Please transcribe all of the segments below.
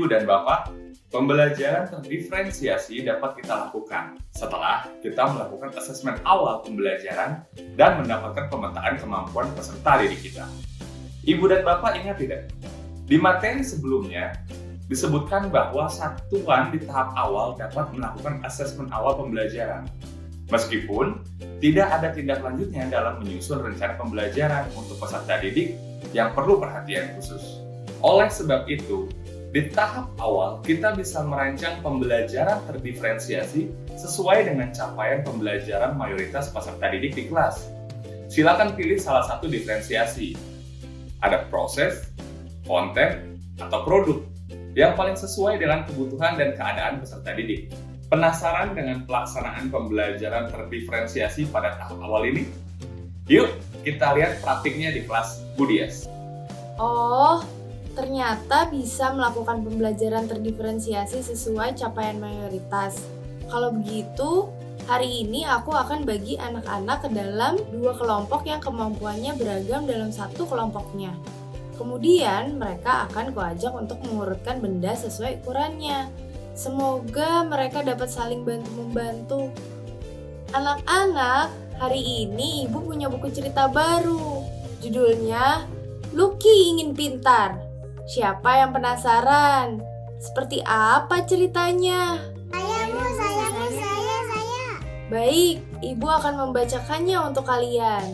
Ibu dan Bapak, pembelajaran terdiferensiasi dapat kita lakukan setelah kita melakukan asesmen awal pembelajaran dan mendapatkan pemetaan kemampuan peserta didik kita. Ibu dan Bapak ingat tidak? Di materi sebelumnya, disebutkan bahwa satuan di tahap awal dapat melakukan asesmen awal pembelajaran. Meskipun tidak ada tindak lanjutnya dalam menyusun rencana pembelajaran untuk peserta didik yang perlu perhatian khusus. Oleh sebab itu, di tahap awal kita bisa merancang pembelajaran terdiferensiasi sesuai dengan capaian pembelajaran mayoritas peserta didik di kelas. Silakan pilih salah satu diferensiasi. Ada proses, konten, atau produk yang paling sesuai dengan kebutuhan dan keadaan peserta didik. Penasaran dengan pelaksanaan pembelajaran terdiferensiasi pada tahap awal ini? Yuk, kita lihat praktiknya di kelas Bu Dias. Oh, ternyata bisa melakukan pembelajaran terdiferensiasi sesuai capaian mayoritas. Kalau begitu, hari ini aku akan bagi anak-anak ke dalam 2 kelompok yang kemampuannya beragam dalam satu kelompoknya. Kemudian mereka akan kuajak untuk mengurutkan benda sesuai ukurannya. Semoga mereka dapat saling bantu-membantu. Anak-anak, hari ini Ibu punya buku cerita baru. Judulnya, Lucky Ingin Pintar. Siapa yang penasaran? Seperti apa ceritanya? Saya. Baik, Ibu akan membacakannya untuk kalian.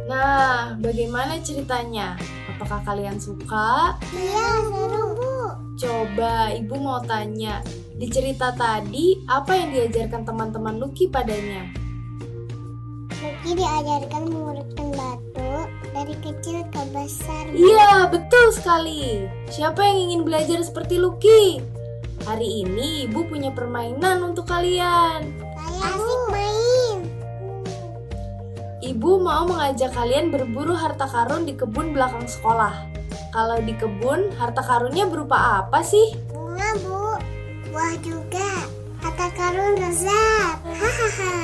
Nah, bagaimana ceritanya? Apakah kalian suka? Iya, seru Bu. Coba Ibu mau tanya, di cerita tadi apa yang diajarkan teman-teman Lucky padanya? Lucky diajarkan mengurutkan batu dari kecil ke besar. Iya, betul sekali. Siapa yang ingin belajar seperti Lucky? Hari ini Ibu punya permainan untuk kalian. Saya asik main. Ibu mau mengajak kalian berburu harta karun di kebun belakang sekolah. Kalau di kebun, harta karunnya berupa apa sih? Bunga Bu. Buah juga. Harta karun lezat. Hahaha.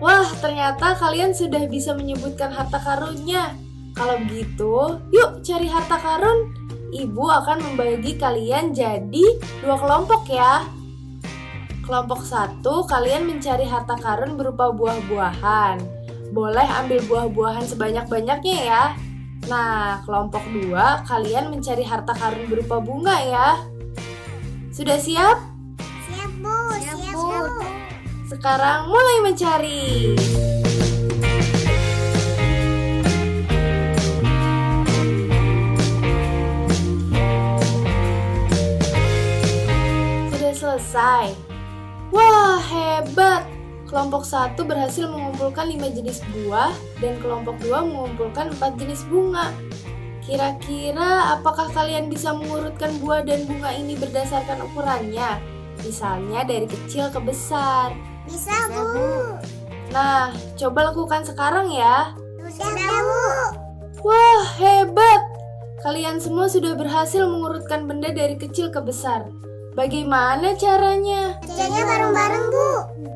Wah, ternyata kalian sudah bisa menyebutkan harta karunnya. Kalau begitu, yuk cari harta karun. Ibu akan membagi kalian jadi 2 kelompok ya. Kelompok 1, kalian mencari harta karun berupa buah-buahan. Boleh ambil buah-buahan sebanyak-banyaknya ya. Nah, kelompok 2, kalian mencari harta karun berupa bunga ya. Sudah siap? Siap Bu. Siap Bu. Sekarang mulai mencari. Sudah selesai. Wah, hebat. Kelompok 1 berhasil mengumpulkan 5 jenis buah dan kelompok 2 mengumpulkan 4 jenis bunga. Kira-kira apakah kalian bisa mengurutkan buah dan bunga ini berdasarkan ukurannya? Misalnya dari kecil ke besar. Bisa Bu. Nah, coba lakukan sekarang ya. Sudah Bu. Wah, hebat! Kalian semua sudah berhasil mengurutkan benda dari kecil ke besar. Bagaimana caranya? Kerjanya bareng-bareng Bu.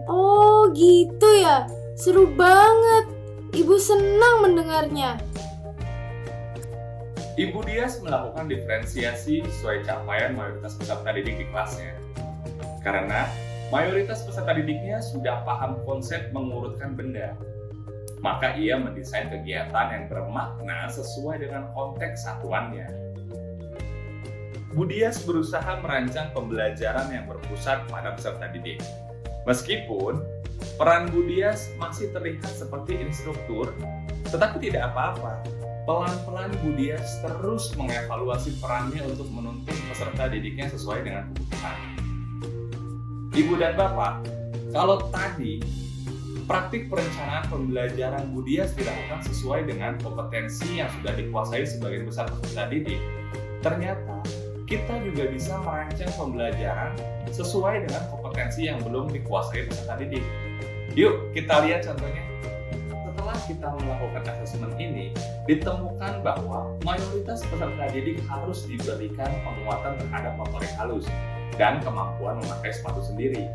Oh, gitu ya. Seru banget. Ibu senang mendengarnya. Ibu Dias melakukan diferensiasi sesuai capaian mayoritas peserta didik di kelasnya. Karena mayoritas peserta didiknya sudah paham konsep mengurutkan benda, maka ia mendesain kegiatan yang bermakna sesuai dengan konteks satuannya. Bu Dias berusaha merancang pembelajaran yang berpusat pada peserta didik. Meskipun peran Bu Dias masih terlihat seperti instruktur, tetapi tidak apa-apa. Pelan-pelan Bu Dias terus mengevaluasi perannya untuk menuntun peserta didiknya sesuai dengan kebutuhan. Ibu dan Bapak, kalau tadi praktik perencanaan pembelajaran Bu Dias dilakukan sesuai dengan kompetensi yang sudah dikuasai sebagian besar peserta didik, ternyata kita juga bisa merancang pembelajaran sesuai dengan kompetensi yang belum dikuasai peserta didik. Yuk, kita lihat contohnya. Setelah kita melakukan asesmen ini, ditemukan bahwa mayoritas peserta didik harus diberikan penguatan terhadap motorik halus dan kemampuan memakai sepatu sendiri.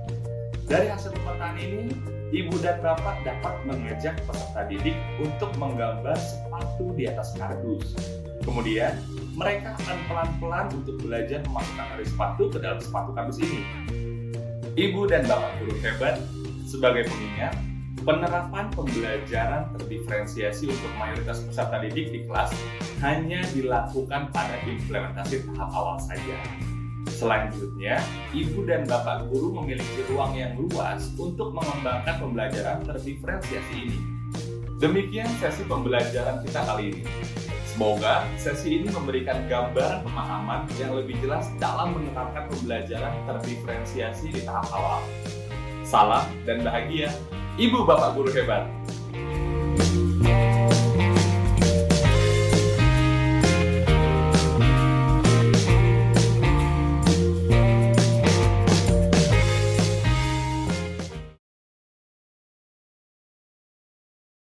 Dari hasil pemetaan ini, ibu dan bapak dapat mengajak peserta didik untuk menggambar sepatu di atas kardus. Kemudian, mereka akan pelan-pelan untuk belajar memasukkan tali sepatu ke dalam sepatu kardus ini. Ibu dan bapak guru hebat, sebagai pengingat, penerapan pembelajaran terdiferensiasi untuk mayoritas peserta didik di kelas hanya dilakukan pada implementasi tahap awal saja. Selanjutnya, ibu dan bapak guru memiliki ruang yang luas untuk mengembangkan pembelajaran terdiferensiasi ini. Demikian sesi pembelajaran kita kali ini. Semoga sesi ini memberikan gambaran pemahaman yang lebih jelas dalam menerapkan pembelajaran terdiferensiasi di tahap awal. Salam dan bahagia, ibu bapak guru hebat!